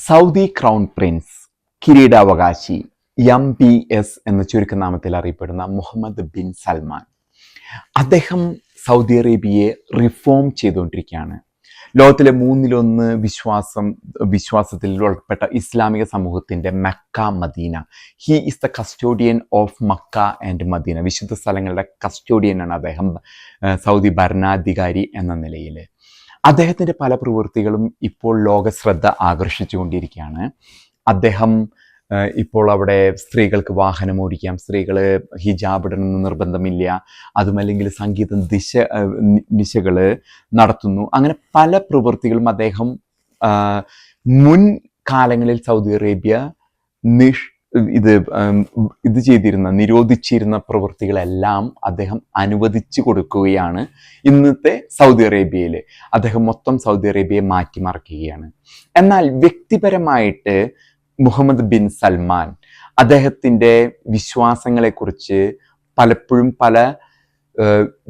Saudi crown Prince, കിരീടാവകാശി, MBS എന്ന ചുരുക്കനാമത്തിൽ അറിയപ്പെടുന്ന മുഹമ്മദ് ബിൻ സൽമാൻ, അദ്ദേഹം സൗദി അറേബ്യയെ റിഫോം ചെയ്തുകൊണ്ടിരിക്കുകയാണ്. ലോകത്തിലെ മൂന്നിലൊന്ന് വിശ്വാസത്തിൽ ഉൾപ്പെട്ട ഇസ്ലാമിക സമൂഹത്തിൻ്റെ Mecca, Medina. He is the custodian of Mecca and Medina. വിശുദ്ധ സ്ഥലങ്ങളുടെ കസ്റ്റോഡിയനാണ് അദ്ദേഹം, സൗദി ഭരണാധികാരി എന്ന നിലയിൽ. അദ്ദേഹത്തിൻ്റെ പല പ്രവൃത്തികളും ഇപ്പോൾ ലോക ശ്രദ്ധ ആകർഷിച്ചുകൊണ്ടിരിക്കുകയാണ്. അദ്ദേഹം ഇപ്പോൾ അവിടെ സ്ത്രീകൾക്ക് വാഹനം ഓടിക്കാം, സ്ത്രീകൾ ഹിജാബ് ഇടണമെന്ന് നിർബന്ധമില്ല, അതുമല്ലെങ്കിൽ സംഗീത നിശകൾ നടത്തുന്നു. അങ്ങനെ പല പ്രവൃത്തികളും അദ്ദേഹം മുൻകാലങ്ങളിൽ സൗദി അറേബ്യ നിരോധിച്ചിരുന്ന പ്രവൃത്തികളെല്ലാം അദ്ദേഹം അനുവദിച്ചു കൊടുക്കുകയാണ്. ഇന്നത്തെ സൗദി അറേബ്യയിൽ അദ്ദേഹം മൊത്തം സൗദി അറേബ്യയെ മാറ്റിമറിക്കുകയാണ്. എന്നാൽ വ്യക്തിപരമായിട്ട് മുഹമ്മദ് ബിൻ സൽമാൻ അദ്ദേഹത്തിൻ്റെ വിശ്വാസങ്ങളെക്കുറിച്ച് പലപ്പോഴും പല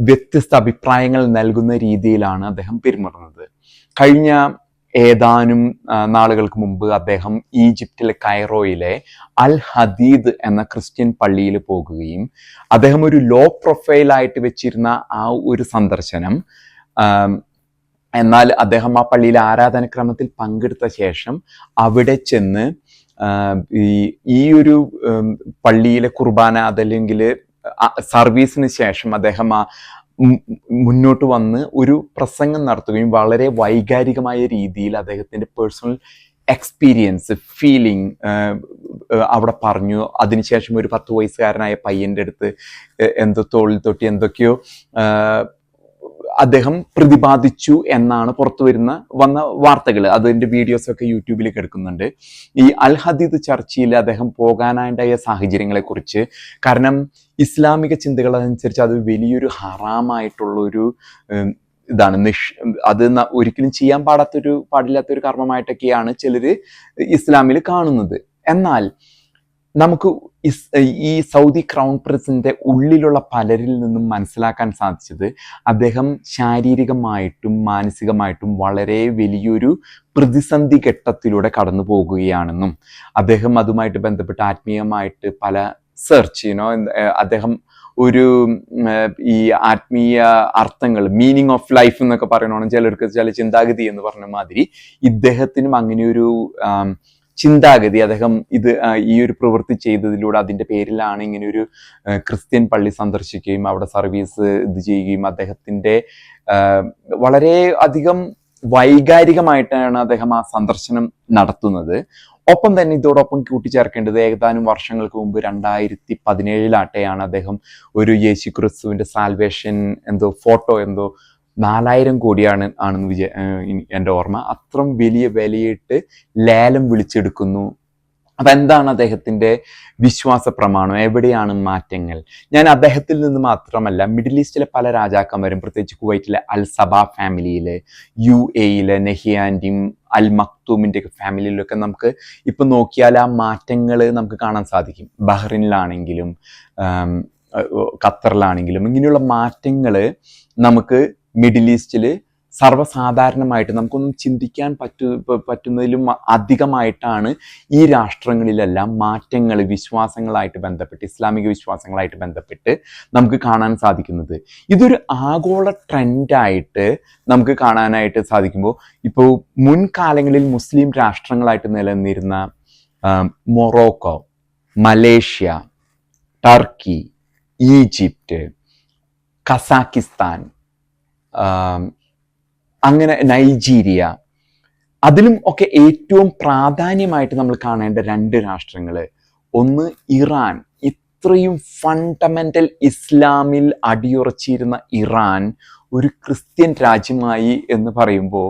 വ്യത്യസ്ത അഭിപ്രായങ്ങൾ നൽകുന്ന രീതിയിലാണ് അദ്ദേഹം പെരുമാറുന്നത്. കഴിഞ്ഞ ഏതാനും നാളുകൾക്ക് മുമ്പ് അദ്ദേഹം ഈജിപ്തിലെ കൈറോയിലെ അൽ ഹദീദ് എന്ന ക്രിസ്ത്യൻ പള്ളിയിൽ പോകുകയും അദ്ദേഹം ഒരു ലോ പ്രൊഫൈലായിട്ട് വെച്ചിരുന്ന ആ ഒരു സന്ദർശനം, എന്നാൽ അദ്ദേഹം ആ പള്ളിയിലെ ആരാധനക്രമത്തിൽ പങ്കെടുത്ത ശേഷം അവിടെ ചെന്ന് ഈ ഒരു പള്ളിയിലെ കുർബാന അതല്ലെങ്കിൽ സർവീസിന് ശേഷം അദ്ദേഹം മുന്നോട്ട് വന്ന് ഒരു പ്രസംഗം നടത്തുകയും വളരെ വൈകാരികമായ രീതിയിൽ അദ്ദേഹത്തിൻ്റെ പേഴ്സണൽ എക്സ്പീരിയൻസ്, ഫീലിംഗ് അവിടെ പറഞ്ഞു. അതിനുശേഷം ഒരു 10 വയസ്സുകാരനായ പയ്യൻ്റെ അടുത്ത് എന്തോ തോളിൽ തൊട്ടി എന്തൊക്കെയോ അദ്ദേഹം പ്രതിപാദിച്ചു എന്നാണ് പുറത്തു വന്ന വാർത്തകൾ. അതിൻ്റെ വീഡിയോസൊക്കെ യൂട്യൂബിൽ കിടക്കുന്നുണ്ട്. ഈ അൽ ഹദീദ് ചർച്ചിൽ അദ്ദേഹം പോകാനായ സാഹചര്യങ്ങളെക്കുറിച്ച്, കാരണം ഇസ്ലാമിക ചിന്തകൾ അനുസരിച്ച് അത് വലിയൊരു ഹറാമായിട്ടുള്ളൊരു ഇതാണ്, അത് ഒരിക്കലും ചെയ്യാൻ പാടില്ലാത്തൊരു കർമ്മമായിട്ടൊക്കെയാണ് ചിലർ ഇസ്ലാമിൽ കാണുന്നത്. എന്നാൽ നമുക്ക് ഈ സൗദി ക്രൗൺ പ്രിൻസിന്റെ ഉള്ളിലുള്ള പലരിൽ നിന്നും മനസ്സിലാക്കാൻ സാധിച്ചത് അദ്ദേഹം ശാരീരികമായിട്ടും മാനസികമായിട്ടും വളരെ വലിയൊരു പ്രതിസന്ധി ഘട്ടത്തിലൂടെ കടന്നു പോകുകയാണെന്നും അദ്ദേഹം അതുമായിട്ട് ബന്ധപ്പെട്ട് ആത്മീയമായിട്ട് പല അദ്ദേഹം ഒരു ഈ ആത്മീയ അർത്ഥങ്ങൾ, മീനിങ് ഓഫ് ലൈഫ് എന്നൊക്കെ പറയണമെന്ന് ചിലർക്ക് ചില ചിന്താഗതി എന്ന് പറഞ്ഞ മാതിരി ഇദ്ദേഹത്തിനും അങ്ങനെയൊരു ചിന്താഗതി, അദ്ദേഹം ഈ ഒരു പ്രവൃത്തി ചെയ്തതിലൂടെ അതിൻ്റെ പേരിലാണ് ഇങ്ങനെയൊരു ക്രിസ്ത്യൻ പള്ളി സന്ദർശിക്കുകയും അവിടെ സർവീസ് ചെയ്യുകയും അദ്ദേഹത്തിൻ്റെ വളരെ അധികം വൈകാരികമായിട്ടാണ് അദ്ദേഹം ആ സന്ദർശനം നടത്തുന്നത്. ഒപ്പം തന്നെ ഇതോടൊപ്പം കൂട്ടിച്ചേർക്കേണ്ടത് ഏതാനും വർഷങ്ങൾക്ക് മുമ്പ് 2017 അദ്ദേഹം ഒരു യേശു ക്രിസ്തുവിൻ്റെ സാൽവേഷൻ ഫോട്ടോ 4000 കോടിയാണെന്ന് എൻ്റെ ഓർമ്മ. അത്രയും വലിയ വിലയിട്ട് ലേലം വിളിച്ചെടുക്കുന്നു. അപ്പം എന്താണ് അദ്ദേഹത്തിൻ്റെ വിശ്വാസ പ്രമാണം, എവിടെയാണ് മാറ്റങ്ങൾ? ഞാൻ അദ്ദേഹത്തിൽ നിന്ന് മാത്രമല്ല, മിഡിൽ ഈസ്റ്റിലെ പല രാജാക്കന്മാരും, പ്രത്യേകിച്ച് കുവൈറ്റിലെ അൽ സബ ഫാമിലിയിലെ, UAE നെഹിയാൻ്റെയും അൽ മക്തൂമിൻ്റെ ഒക്കെ ഫാമിലിയിലൊക്കെ നമുക്ക് ഇപ്പം നോക്കിയാൽ ആ മാറ്റങ്ങൾ നമുക്ക് കാണാൻ സാധിക്കും. ബഹ്റിനിലാണെങ്കിലും ഖത്തറിലാണെങ്കിലും ഇങ്ങനെയുള്ള മാറ്റങ്ങൾ നമുക്ക് മിഡിൽ ഈസ്റ്റിൽ സർവ്വസാധാരണമായിട്ട് നമുക്കൊന്നും ചിന്തിക്കാൻ പറ്റുന്നതിലും അധികമായിട്ടാണ് ഈ രാഷ്ട്രങ്ങളിലെല്ലാം മാറ്റങ്ങൾ വിശ്വാസങ്ങളായിട്ട് ബന്ധപ്പെട്ട്, ഇസ്ലാമിക വിശ്വാസങ്ങളായിട്ട് ബന്ധപ്പെട്ട് നമുക്ക് കാണാൻ സാധിക്കുന്നത്. ഇതൊരു ആഗോള ട്രെൻഡായിട്ട് നമുക്ക് കാണാനായിട്ട് സാധിക്കുമ്പോൾ, ഇപ്പോൾ മുൻകാലങ്ങളിൽ മുസ്ലിം രാഷ്ട്രങ്ങളായിട്ട് നിലനിന്നിരുന്ന Morocco, Malaysia, Turkey, Egypt, Kazakhstan, അങ്ങനെ നൈജീരിയ, അതിലും ഒക്കെ ഏറ്റവും പ്രാധാന്യമായിട്ട് നമ്മൾ കാണേണ്ട 2 രാഷ്ട്രങ്ങൾ, ഒന്ന് ഇറാൻ. ഇത്രയും ഫണ്ടമെൻ്റൽ ഇസ്ലാമിൽ അടിയുറച്ചിരുന്ന ഇറാൻ ഒരു ക്രിസ്ത്യൻ രാജ്യമായി എന്ന് പറയുമ്പോൾ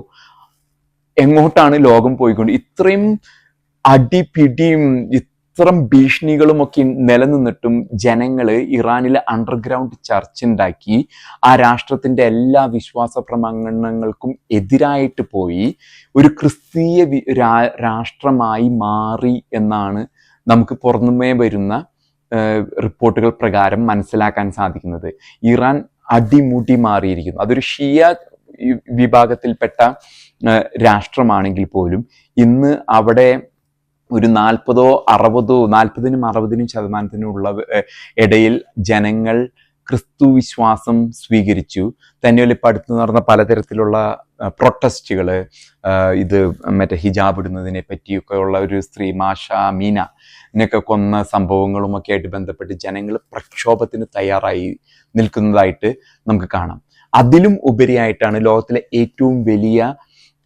എങ്ങോട്ടാണ് ലോകം പോയിക്കൊണ്ട്? ഇത്രയും അടിപിടിയും ഇത്തരം ഭീഷണികളും ഒക്കെ നിലനിന്നിട്ടും ജനങ്ങൾ ഇറാനിലെ അണ്ടർഗ്രൗണ്ട് ചർച്ച് ഉണ്ടാക്കി ആ രാഷ്ട്രത്തിൻ്റെ എല്ലാ വിശ്വാസ പ്രമാണങ്ങൾക്കും എതിരായിട്ട് പോയി ഒരു ക്രിസ്തീയ രാഷ്ട്രമായി മാറി എന്നാണ് നമുക്ക് പുറമേ വരുന്ന റിപ്പോർട്ടുകൾ പ്രകാരം മനസ്സിലാക്കാൻ സാധിക്കുന്നത്. ഇറാൻ അടിമുടി മാറിയിരിക്കുന്നു. അതൊരു ഷിയ വിഭാഗത്തിൽപ്പെട്ട രാഷ്ട്രമാണെങ്കിൽ പോലും ഇന്ന് അവിടെ ഒരു 40-60-40-60% ഇടയിൽ ജനങ്ങൾ ക്രിസ്തു വിശ്വാസം സ്വീകരിച്ചു. തന്നെയല്ല ഇപ്പം അടുത്ത് നടന്ന പലതരത്തിലുള്ള പ്രൊട്ടസ്റ്റുകൾ, ഇത് മറ്റേ ഹിജാബ് ഇടുന്നതിനെ പറ്റിയൊക്കെ ഉള്ള ഒരു സ്ത്രീ മാഷ മീന എന്നൊക്കെ കൊന്ന സംഭവങ്ങളുമൊക്കെ ആയിട്ട് ബന്ധപ്പെട്ട് ജനങ്ങൾ പ്രക്ഷോഭത്തിന് തയ്യാറായി നിൽക്കുന്നതായിട്ട് നമുക്ക് കാണാം. അതിലും ഉപരിയായിട്ടാണ് ലോകത്തിലെ ഏറ്റവും വലിയ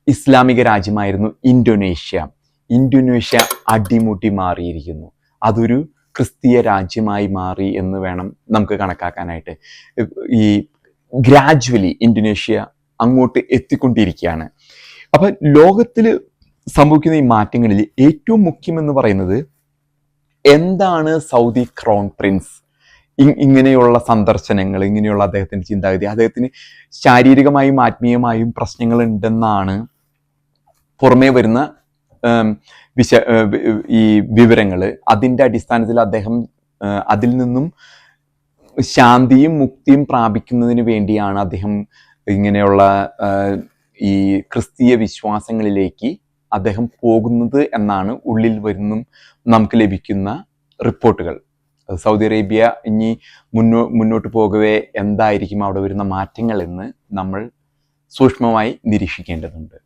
ഇസ്ലാമിക രാജ്യമായിരുന്നു ഇന്തോനേഷ്യ അടിമുടി മാറിയിരിക്കുന്നു. അതൊരു ക്രിസ്തീയ രാജ്യമായി മാറി എന്ന് വേണം നമുക്ക് കണക്കാക്കാനായിട്ട്. ഈ ഗ്രാജുവലി ഇന്തോനേഷ്യ അങ്ങോട്ട് എത്തിക്കൊണ്ടിരിക്കുകയാണ്. അപ്പം ലോകത്തിൽ സംഭവിക്കുന്ന ഈ മാറ്റങ്ങളിൽ ഏറ്റവും മുഖ്യമെന്ന് പറയുന്നത് എന്താണ് സൗദി ക്രൗൺ പ്രിൻസ് ഇങ്ങനെയുള്ള സന്ദർശനങ്ങൾ, ഇങ്ങനെയുള്ള അദ്ദേഹത്തിൻ്റെ ചിന്താഗതി, അദ്ദേഹത്തിന് ശാരീരികമായും ആത്മീയമായും പ്രശ്നങ്ങൾ ഉണ്ടെന്നാണ് പുറമേ വരുന്ന ഈ വിവരങ്ങൾ. അതിൻ്റെ അടിസ്ഥാനത്തിൽ അദ്ദേഹം അതിൽ നിന്നും ശാന്തിയും മുക്തിയും പ്രാപിക്കുന്നതിന് വേണ്ടിയാണ് അദ്ദേഹം ഇങ്ങനെയുള്ള ഈ ക്രിസ്തീയ വിശ്വാസങ്ങളിലേക്ക് അദ്ദേഹം പോകുന്നത് എന്നാണ് ഉള്ളിൽ വരുന്നും നമുക്ക് ലഭിക്കുന്ന റിപ്പോർട്ടുകൾ. സൗദി അറേബ്യ ഇനി മുന്നോട്ട് പോകവേ എന്തായിരിക്കും അവിടെ വരുന്ന മാറ്റങ്ങൾ എന്ന് നമ്മൾ സൂക്ഷ്മമായി നിരീക്ഷിക്കേണ്ടതുണ്ട്.